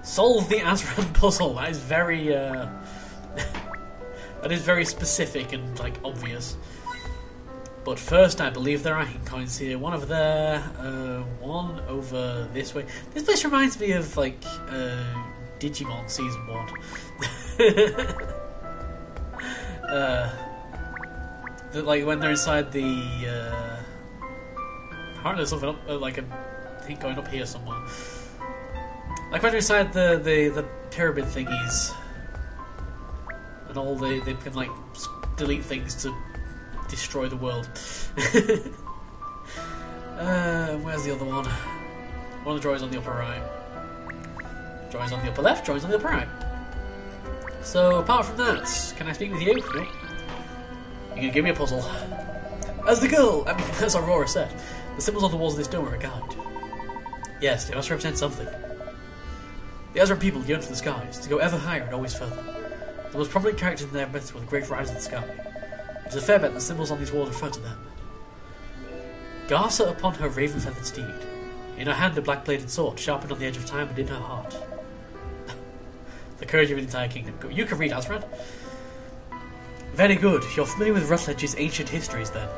Solve the Azran puzzle. That is very, that is very specific and, like, obvious. But first, I believe there are hint coins here. One over there, one over this way. This place reminds me of, like, Digimon Season 1. Like, when they're inside the, apparently there's something up, like a hint going up here somewhere. Like when they're inside the pyramid thingies. And all they can, like, delete things to destroy the world. Where's the other one? One of the drawings on the upper right. Drawings on the upper left, drawings on the upper right. So, apart from that, can I speak with you? No. You're gonna give me a puzzle. As Aurora said, the symbols on the walls of this dome are a guide. Yes, they must represent something. The Azran people yearn for the skies, to go ever higher and always further. The most prominent characters in their myths were the great riders of the sky. It is a fair bet that the symbols on these walls refer to them. Garza upon her raven-feathered steed. In her hand a black-bladed sword, sharpened on the edge of time, and in her heart the courage of an entire kingdom. You can read, Azran. Very good. You're familiar with Rutledge's ancient histories, then.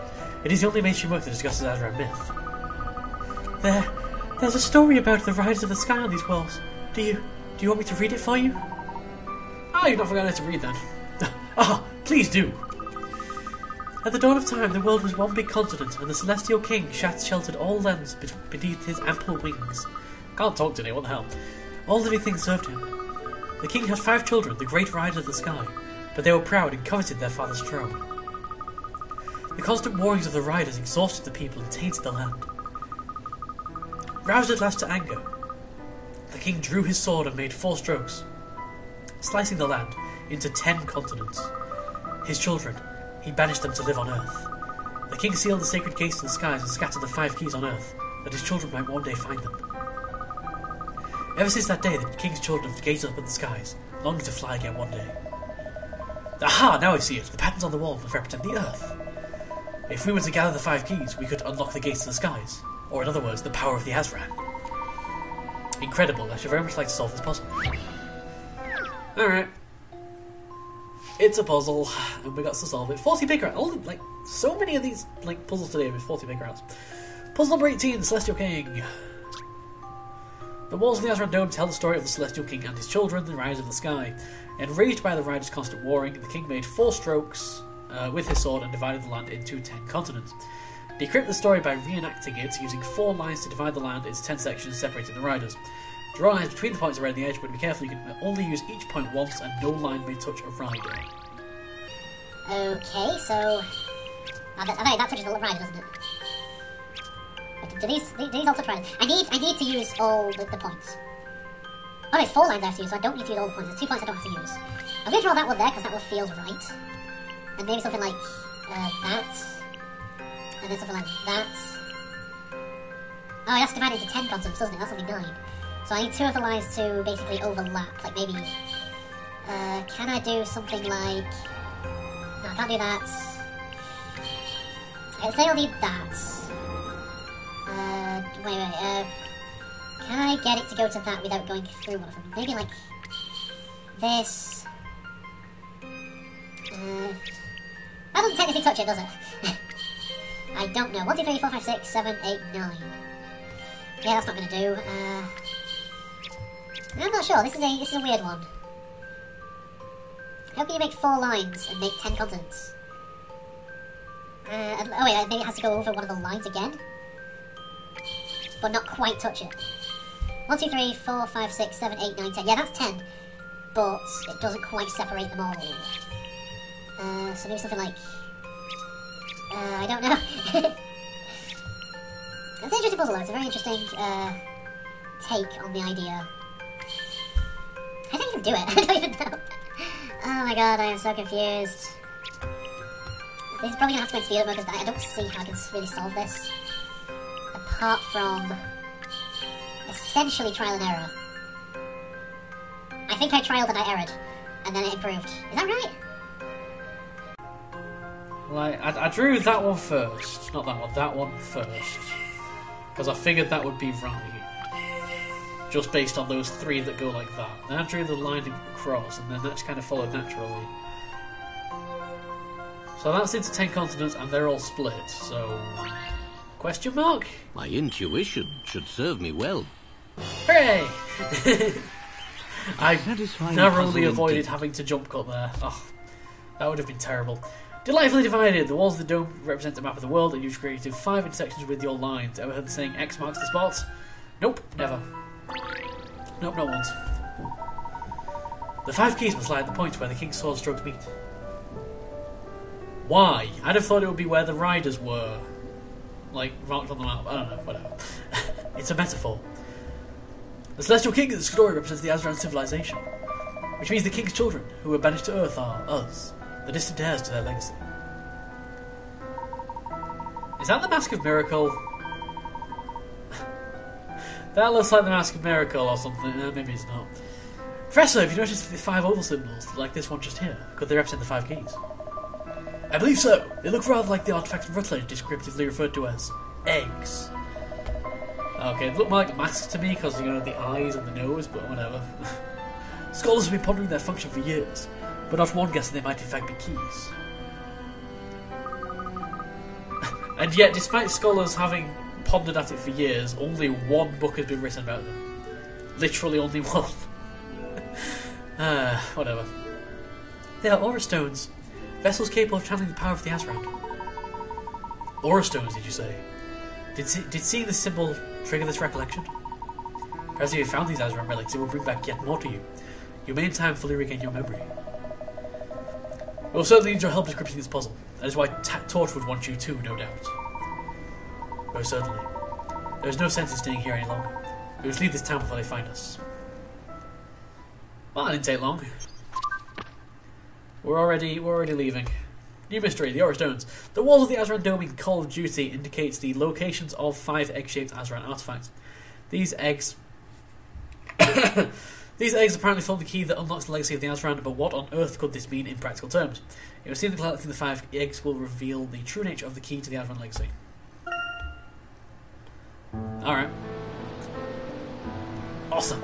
It is the only mainstream work that discusses Azran myth. There's a story about the riders of the sky on these walls. Do you want me to read it for you? Oh, you've not forgotten how to read, then. Please do. At the dawn of time, the world was one big continent, and the celestial king sheltered all lands beneath his ample wings. Can't talk today, what the hell? All living things served him. The king had 5 children, the great riders of the sky, but they were proud and coveted their father's throne. The constant warrings of the riders exhausted the people and tainted the land. Roused at last to anger, the king drew his sword and made 4 strokes, slicing the land into 10 continents. His children, he banished them to live on Earth. The king sealed the sacred gates to the skies and scattered the 5 keys on Earth, that his children might one day find them. Ever since that day, the king's children have gazed up at the skies, longing to fly again one day. Aha! Now I see it. The patterns on the wall represent the Earth. If we were to gather the 5 keys, we could unlock the gates to the skies. Or in other words, the power of the Azran. Incredible. I should very much like to solve this puzzle. Alright. It's a puzzle, and we got to solve it. 40 big rounds. Oh, like, so many of these, like, puzzles today with 40 big rounds. Puzzle number 18, Celestial King. The walls of the Azran Dome tell the story of the Celestial King and his children, the riders of the sky. Enraged by the riders' constant warring, the king made 4 strokes with his sword and divided the land into 10 continents. Decrypt the story by reenacting it using 4 lines to divide the land into 10 sections separating the riders. Draw lines between the points around the edge, but be careful, you can only use each point once and no line may touch a rider. Okay, so... I think that touches the rider, doesn't it? Do these all touch riders? I need to use all the points. Oh, there's 4 lines I have to use, so I don't need to use all the points. There's 2 points I don't have to use. I'm going to draw that one there, because that one feels right. And maybe something like that. And then something like that. Oh, it has to divide into 10 continents, doesn't it? That's only 9. So I need 2 of the lines to basically overlap. Like maybe... can I do something like... No, I can't do that. Say I'll need that. Wait. Can I get it to go to that without going through one of them? Maybe like... this... that doesn't technically touch it, does it? I don't know. 1, 2, 3, 4, 5, 6, 7, 8, 9. Yeah, that's not going to do. I'm not sure. This is a weird one. How can you make 4 lines and make 10 continents? Oh wait, maybe it has to go over one of the lines again? But not quite touch it. 1, 2, 3, 4, 5, 6, 7, 8, 9, 10. Yeah, that's 10. But it doesn't quite separate them all. So maybe something like... I don't know. It's an interesting puzzle though. It's a very interesting take on the idea. How do I even do it? I don't even know. Oh my god, I am so confused. This is probably going to have to go speed up mode because I don't see how I can really solve this. Apart from... essentially trial and error. I think I trialed and I errored. And then it improved. Is that right? Like, I drew that one first. Not that one, that one first. Because I figured that would be right. just based on those 3 that go like that. Then I drew the line across, and then that just kind of followed naturally. So that's into 10 continents, and they're all split, so... Question mark? My intuition should serve me well. Hooray! I Satisfying narrowly puzzle avoided indeed. having to jump cut there. Oh, that would have been terrible. Delightfully divided. The walls of the dome represent a map of the world, and you've created 5 intersections with your lines. Ever heard the saying X marks the spot? Nope, never. Nope, not once. The 5 keys must lie at the point where the king's sword strokes meet. Why? I'd have thought it would be where the riders were. Like, marked on the map. I don't know, whatever. It's a metaphor. The Celestial King of the story represents the Azran civilization, which means the king's children, who were banished to Earth, are us, the distant heirs to their legacy. Is that the Mask of Miracle? That looks like the Mask of Miracle or something. Maybe it's not. Professor, have you noticed the 5 oval symbols, like this one just here? Could they represent the 5 keys? I believe so. They look rather like the artifacts of Rutledge, descriptively referred to as eggs. Okay, they look more like masks to me because, you know, the eyes and the nose, but whatever. Scholars have been pondering their function for years, but not one guessing they might in fact be keys. And yet, despite scholars having pondered at it for years, only one book has been written about them. Literally only one. Whatever. They are aura stones. Vessels capable of channeling the power of the Azran. Aura stones, did you say? Did seeing this symbol trigger this recollection? Perhaps if you found these Azran relics, it will bring back yet more to you. You may in time fully regain your memory. We will certainly need your help describing this puzzle. That is why Torch would want you too, no doubt. Most certainly. There is no sense in staying here any longer. We must leave this town before they find us. Well, that didn't take long. We're already leaving. New mystery, the Aura Stones. The walls of the Azran Dome in Call of Duty indicates the locations of 5 egg-shaped Azran artifacts. These eggs... These eggs apparently form the key that unlocks the legacy of the Azran, but what on earth could this mean in practical terms? It would seem that collecting the 5 eggs will reveal the true nature of the key to the Azran legacy. Alright. Awesome.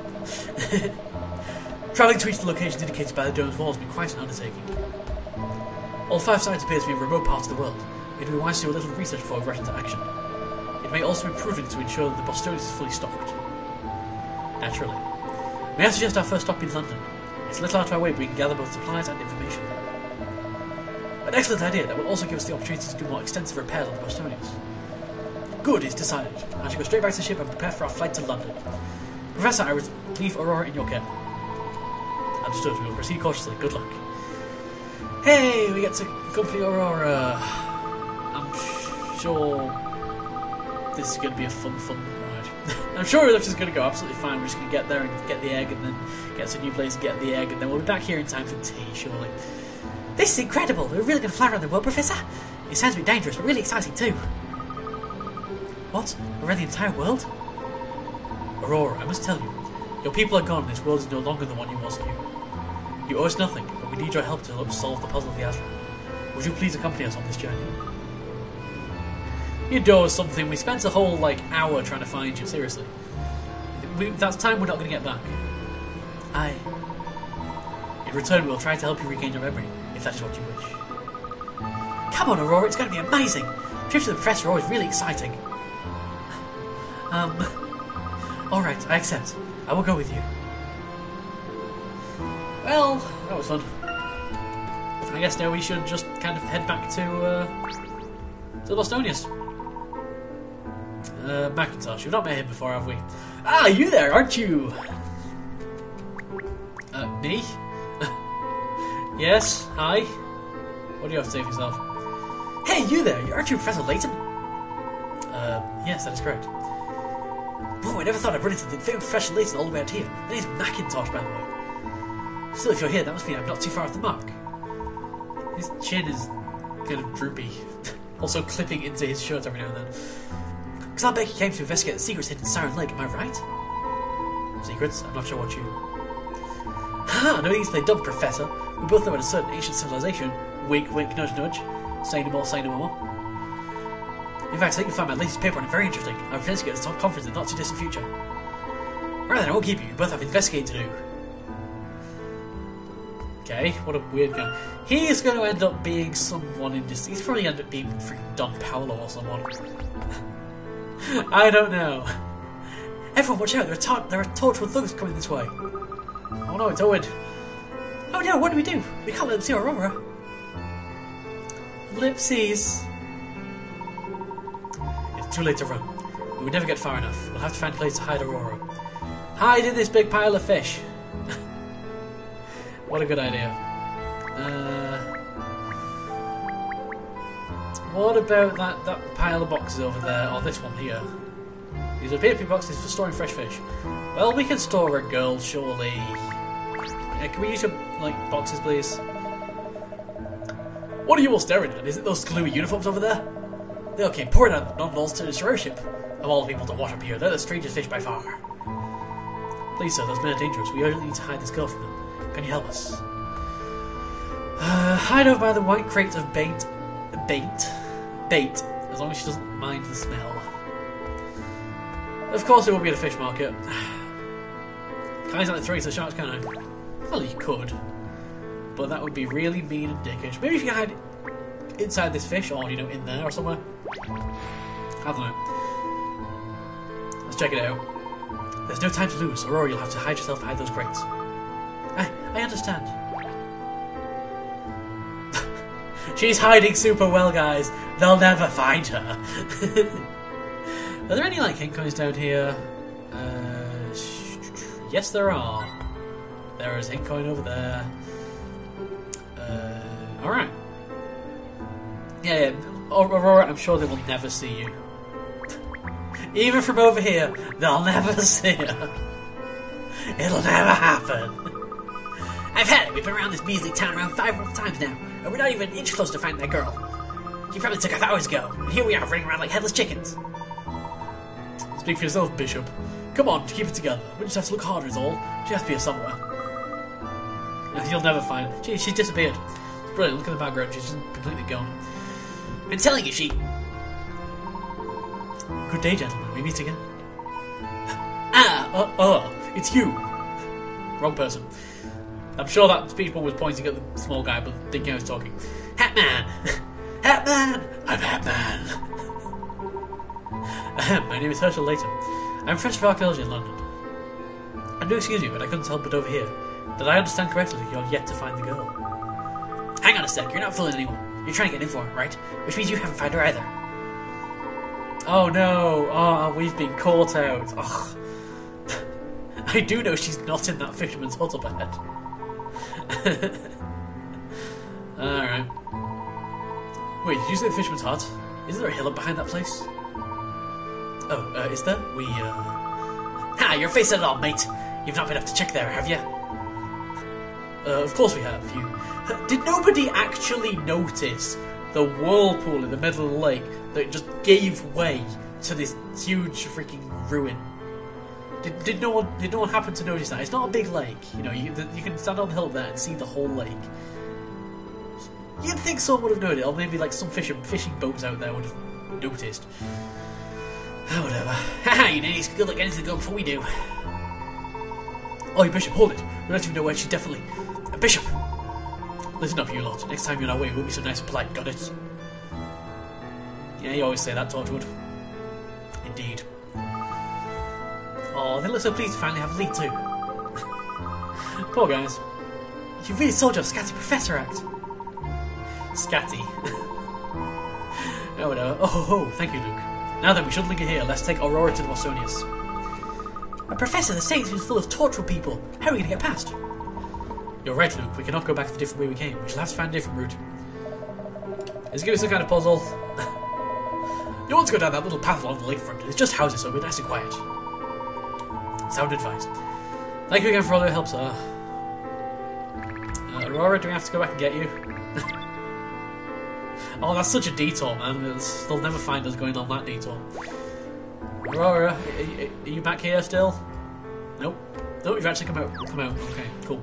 Travelling to reach the locations indicated by the dome's walls has been quite an undertaking. All 5 sites appear to be in remote parts of the world. It would be wise to do a little research before we rush into action. It may also be prudent to ensure that the Bostonians is fully stocked. Naturally. May I suggest our first stop in London? It's a little out of our way, but we can gather both supplies and information there. An excellent idea that will also give us the opportunity to do more extensive repairs on the Bostonians. Good, it's decided. I shall go straight back to the ship and prepare for our flight to London. Professor, I will leave Aurora in your care. Understood, we will proceed cautiously. Good luck. Hey, we get to accompany Aurora. I'm sure this is going to be a fun ride. I'm sure it's just going to go absolutely fine. We're just going to get there and get the egg, and then get to a new place and get the egg, and then we'll be back here in time for tea, surely. This is incredible. We're really going to fly around the world, Professor. It sounds a bit dangerous, but really exciting too. What? Around the entire world? Aurora, I must tell you, your people are gone and this world is no longer the one you once knew. You owe us nothing, but we need your help to solve the puzzle of the Azran. Would you please accompany us on this journey? You owe us something. We spent a whole, hour trying to find you, seriously. That's time we're not going to get back. Aye. In return, we will try to help you regain your memory, if that is what you wish. Come on, Aurora, it's going to be amazing! Trips to the Professor are always really exciting. Alright, I accept. I will go with you. Well, that was fun. I guess now we should just kind of head back to the Bostonians. Macintosh, we've not met him before, have we? Ah, you there, aren't you? Me? Yes, hi. What do you have to say for yourself? Hey, you there, aren't you Professor Layton? Yes, that is correct. Oh, I never thought I'd run into the famous Professor Layton all the way out here. My name's Macintosh, by the way. Still, if you're here, that must mean I'm not too far off the mark. His chin is kind of droopy. Also clipping into his shirt every now and then. Because I bet he came to investigate the secrets hidden in Siren Lake, am I right? Secrets? I'm not sure what you... Ha! No need to play dumb, Professor. We both know at a certain ancient civilization. Wink, wink, nudge, nudge. Say no more, say no more. In fact, I think you'll find my latest paper on it very interesting. I'll present it at the top conference in the not too distant future. Alright then, I won't keep you. You both have investigating to do. Okay, what a weird guy. He is going to end up being someone in this. He's probably end up being freaking Don Paolo or someone. I don't know. Everyone, watch out! There are torchwood thugs coming this way. Oh no, it's Owen. Oh no, what do? We can't let them see Aurora. Ellipses. It's too late to run. We would never get far enough. We'll have to find a place to hide Aurora. Hide in this big pile of fish. What a good idea. What about that pile of boxes over there, or this one here? These appear to be boxes for storing fresh fish. Well, we can store a girl, surely. Yeah, can we use your, boxes, please? What are you all staring at? Is it those gluey uniforms over there? They all came pouring out of the non-laws to destroy our ship. Of all the people to wash up here, they're the strangest fish by far. Please, sir, those men are dangerous. We urgently need to hide this girl from them. Can you help us? Hide over by the white crate of bait. As long as she doesn't mind the smell. Of course it won't be at a fish market. Can't exactly throw it to the sharks, can I? Well, you could. But that would be really mean and dickish. Maybe if you hide inside this fish, or, in there or somewhere. I don't know. Let's check it out. There's no time to lose, or you'll have to hide yourself behind those crates. I understand. She's hiding super well, guys. They'll never find her. Are there any, hint coins down here? Yes, there are. There is a hint coin over there. Alright. Yeah. Aurora, I'm sure they will never see you. Even from over here, they'll never see her. It'll never happen. I've had it. We've been around this measly town around 5 times now, and we're not even an inch close to finding that girl. She probably took off hours ago, and here we are running around like headless chickens. Speak for yourself, Bishop. Come on, keep it together. We just have to look harder is all. She has to be here somewhere. You'll never find her. She's disappeared. It's brilliant. Look at the background. She's just completely gone. I'm telling you, she... Good day, gentlemen. We meet again. It's you. Wrong person. I'm sure that people was pointing at the small guy, but thinking I was talking. Hatman! Hatman! I'm Hatman! My name is Herschel Layton. I'm Professor of Archaeology in London. I do excuse me, but I couldn't help but overhear. Did I understand correctly that you're yet to find the girl? Hang on a sec, you're not fooling anyone. You're trying to get an info, right? Which means you haven't found her either. Oh no! Oh, we've been caught out. Oh. I do know she's not in that fisherman's hut up ahead. Alright. Wait, did you say the fisherman's hut? Isn't there a hill up behind that place? Oh, is there? Ha! Your face said it all, mate! You've not been up to check there, have you? Of course we have. Did nobody actually notice the whirlpool in the middle of the lake that just gave way to this huge freaking ruin? Did no one happen to notice that? It's not a big lake, you can stand on the hill there and see the whole lake. You'd think someone would have noticed, or maybe some fishing boats out there would have noticed. Oh, whatever. Haha, you need to look anything to go before we do. Oh, Bishop, hold it. We don't even know where she's definitely... Bishop! Listen up, you lot. Next time you're on our way, we'll be so nice and polite, got it? Yeah, you always say that, Torchwood. Indeed. Oh, they look so pleased to finally have a lead too. Poor guys. You really sold your scatty professor act. Scatty. Oh, whatever. Oh, thank you, Luke. Now then, we shouldn't linger here. Let's take Aurora to the Bostonius. A professor, the stage is full of tortured people. How are we going to get past? You're right, Luke. We cannot go back the different way we came. We shall have to find a different route. Is it going to be some kind of puzzle? You want to go down that little path along the lakefront. It's just houses, so we're nice and quiet. Sound advice. Thank you again for all your help, sir. Aurora, do we have to go back and get you? Oh, that's such a detour, man. They'll never find us going on that detour. Aurora, are you back here still? Nope. Nope, you've actually come out. Okay, cool.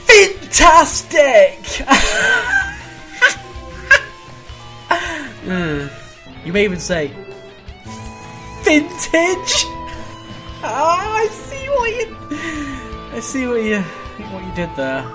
Fantastic! You may even say, vintage. Ah, I see what you did there.